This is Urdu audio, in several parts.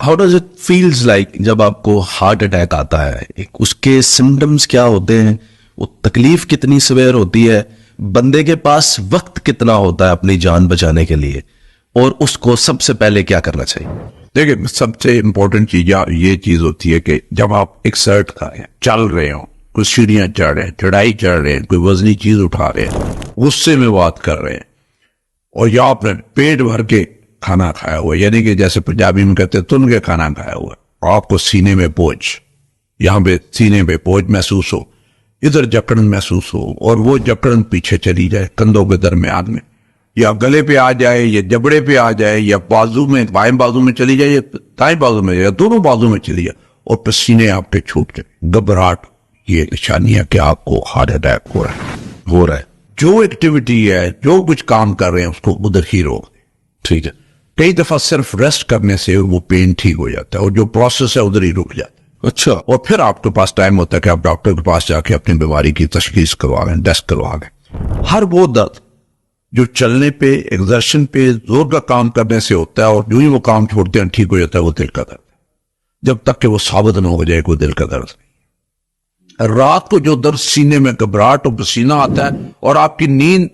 How does it feels like جب آپ کو ہارٹ اٹیک آتا ہے؟ اس کے سمٹمز کیا ہوتے ہیں؟ وہ تکلیف کتنی سویر ہوتی ہے؟ بندے کے پاس وقت کتنا ہوتا ہے اپنی جان بچانے کے لیے؟ اور اس کو سب سے پہلے کیا کرنا چاہیے؟ دیکھیں، سب سے امپورٹنٹ چیز یہ چیز ہوتی ہے کہ جب آپ ایکسرٹ کر رہے ہیں، چل رہے ہوں، کوئی سیڑھیاں چڑھ رہے ہیں، چڑھائی چڑھ رہے ہیں، کوئی وزنی چیز اٹھا رہے ہیں، غصے میں بات کر رہے ہیں، اور یا آپ نے پیٹ بھر کے کھانا کھایا ہوا ہے، یعنی کہ جیسے پنجابی میں کہتے ہیں تن کے کھانا کھایا ہوا ہے، آپ کو سینے میں بوجھ، یہاں پہ سینے پہ بوجھ محسوس ہو، ادھر جکڑن محسوس ہو، اور وہ جکڑن پیچھے چلی جائے کندھوں کے درمیان میں، یا گلے پہ آ جائے، یا جبڑے پہ آ جائے، یا بازو میں، بائیں بازو میں چلی جائے، یا دائیں بازو میں، یا دونوں بازو میں چلی جائے، اور پسینے آپ کے چھوٹ جائے، گھبراہٹ، یہ نشانی ہے کہ آپ کو ہارٹ اٹیک ہو رہا ہے۔ جو ایکٹیویٹی ہے، جو کچھ کام کر رہے ہیں، اس کو ادھر ہی روک دیں۔ ٹھیک ہے۔ کئی دفعہ صرف ریسٹ کرنے سے وہ پین ٹھیک ہو جاتا ہے، اور جو پروسیس ہے ادھر ہی رک جاتا ہے۔ اچھا۔ اور پھر آپ کے پاس ٹائم ہوتا ہے کہ آپ ڈاکٹر کے پاس جا کے اپنی بیماری کی تشخیص کروا لیں، ٹیسٹ کروا لیں۔ ہر وہ درد جو چلنے پہ، ایگزرشن پہ، زور کا کام کرنے سے ہوتا ہے، اور جو ہی وہ کام چھوڑتے ہیں ٹھیک ہو جاتا ہے، وہ دل کا درد ہے، جب تک کہ وہ ثابت نہ ہو جائے کہ وہ دل کا درد نہیں۔ رات کو جو درد سینے میں گھبراہٹ اور پسینہ آتا ہے اور آپ کی نیند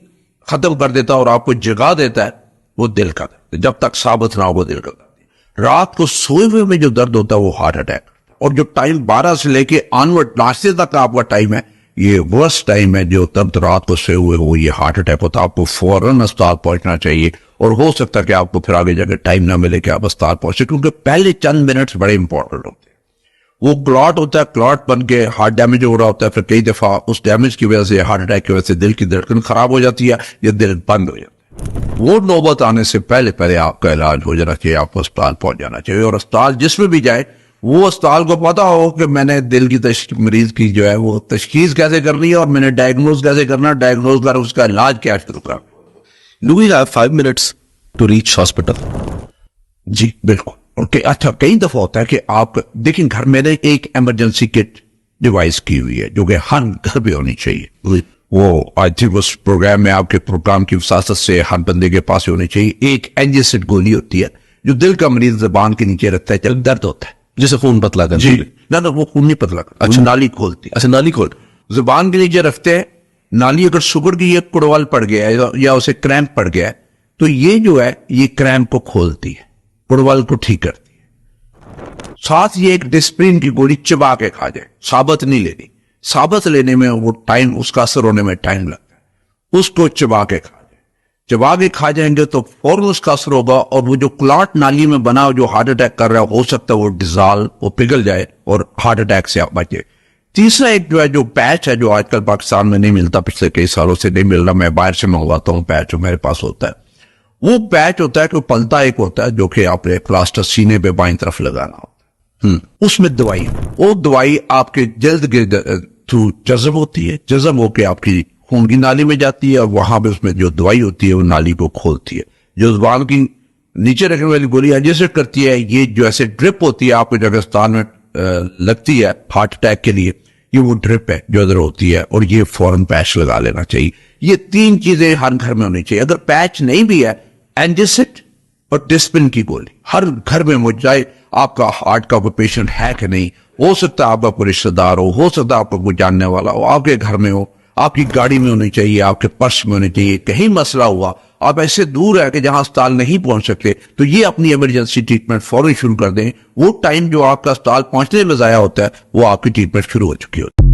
ختم کر دیتا ہے اور آپ کو جگا دیتا ہے، وہ دل کا درد ہے، جب تک ثابت نہ ہو وہ دل کا درد ہے۔ رات کو سوئے ہوئے میں جو درد ہوتا ہے وہ ہارٹ اٹیک، اور جو ٹائم 12 سے لے کے آنورڈ ناشتے تک کا آپ کا ٹائم ہے، یہ ورسٹ ٹائم ہے جو درد رات کو سوئے ہوئے ہو، یہ ہارٹ اٹیک ہوتا ہے۔ آپ کو فوراً اسپتال پہنچنا چاہیے، اور ہو سکتا ہے کہ آپ کو پھر آگے جا کے ٹائم نہ ملے کہ آپ اسپتال پہنچے، کیونکہ پہلے چند منٹس بڑے امپورٹنٹ ہوتے ہیں۔ وہ کلاٹ ہوتا ہے، کلاٹ بن کے ہارٹ ڈیمیج ہو رہا ہوتا ہے، پھر کئی دفعہ اس ڈیمیج کی وجہ سے، ہارٹ اٹیک کی وجہ سے دل کی دھڑکن خراب ہو جاتی ہے، یا دل بند ہو جاتا ہے۔ وہ نوبت آنے سے پہلے آپ کا علاج ہو جانا چاہیے، آپ کو اسپتال پہنچ جانا چاہیے، اور اسپتال جس میں بھی جائے وہ اسپتال کو پتا ہو کہ میں نے دل کی مریض کی جو ہے وہ تشخیص کیسے کرنی ہے، اور میں نے ڈائگنوز کیسے کرنا، ڈائگنوز کر اس کا علاج کیا شروع کرنا۔ Do we have 5 minutes to reach hospital? جی بالکل۔ اچھا، کئی دفعہ ہوتا ہے کہ آپ دیکھیں، گھر میں نے ایک ایمرجنسی کٹ ڈیوائس کی ہوئی ہے جو کہ ہر گھر پہ ہونی چاہیے۔ وہ آئی تھنک اس پروگرام میں، آپ کے پروگرام کی وساطت سے ہر بندے کے پاس ہونی چاہیے۔ ایک اینجیسڈ گولی ہوتی ہے جو دل کا مریض زبان کے نیچے رکھتا ہے جب درد ہوتا ہے، جسے خون پتلا کر؟ جی نہ وہ خون نہیں پتلا کرتا، اچھا، نالی کھولتی ہے۔ اچھا، نالی کھول زبان کے نیچے رکھتے ہیں، نالی اگر شوگر کی ایک کڑوال پڑ گیا ہے یا اسے کریمپ پڑ گیا ہے، تو یہ جو ہے یہ کریمپ کو کھولتی ہے، کڑوال کو ٹھیک کرتی ہے۔ ساتھ یہ ایک ڈسپرین کی گولی چبا کے کھا جائے، ثابت نہیں لینی، ثابت لینے میں وہ ٹائم، اس کا اثر ہونے میں ٹائم لگتا ہے، اس کو چبا کے کھا جائے۔ چبا کے کھا جائیں گے تو فوراً اس کا اثر ہوگا، اور وہ جو کلاٹ نالی میں بنا جو ہارٹ اٹیک کر رہا ہے، ہو سکتا ہے وہ ڈیزالو، وہ پگھل جائے اور ہارٹ اٹیک سے آپ بچے۔ تیسرا ایک جو ہے، جو پیچ ہے، جو آج کل پاکستان میں نہیں ملتا، پچھلے کئی سالوں سے نہیں مل رہا، میں باہر سے منگواتا ہوں پیچ، جو میرے پاس ہوتا ہے، وہ پیچ ہوتا ہے کہ پلتا ایک ہوتا ہے جو کہ آپ نے پلاسٹر سینے پہ بائیں طرف لگانا ہوتا ہے۔ اس میں دوائی، وہ دوائی آپ کے جلد کے تھرو جذب ہوتی ہے، جذب ہو کے آپ کی خون کی نالی میں جاتی ہے، اور وہاں پہ اس میں جو دوائی ہوتی ہے وہ نالی کو کھولتی ہے۔ جو زبان کی نیچے رکھنے والی گولی ایڈجسٹ کرتی ہے، یہ جو ایسے ڈرپ ہوتی ہے آپ کے جگستان میں لگتی ہے ہارٹ اٹیک کے لیے، یہ وہ ڈرپ ہے جو ادھر ہوتی ہے، اور یہ فوراً پیچ لگا لینا چاہیے۔ یہ 3 چیزیں ہر گھر میں ہونی چاہیے۔ اگر پیچ نہیں بھی ہے، اینجیسٹ اور ڈسپن کی گولی ہر گھر میں ہو جائے۔ آپ کا ہارٹ کا کوئی پیشنٹ ہے کہ نہیں، ہو سکتا ہے آپ کا کوئی رشتہ دار ہو سکتا ہے آپ کا کوئی جاننے والا ہو، آپ کے گھر میں ہو، آپ کی گاڑی میں ہونی چاہیے، آپ کے پرس میں ہونی چاہیے۔ کہیں مسئلہ ہوا، آپ ایسے دور ہے کہ جہاں اسپتال نہیں پہنچ سکتے، تو یہ اپنی ایمرجنسی ٹریٹمنٹ فوراً شروع کر دیں۔ وہ ٹائم جو آپ کا اسپتال پہنچنے میں ضائع ہوتا ہے، وہ آپ کی ٹریٹمنٹ شروع ہو چکی ہوتی ہے۔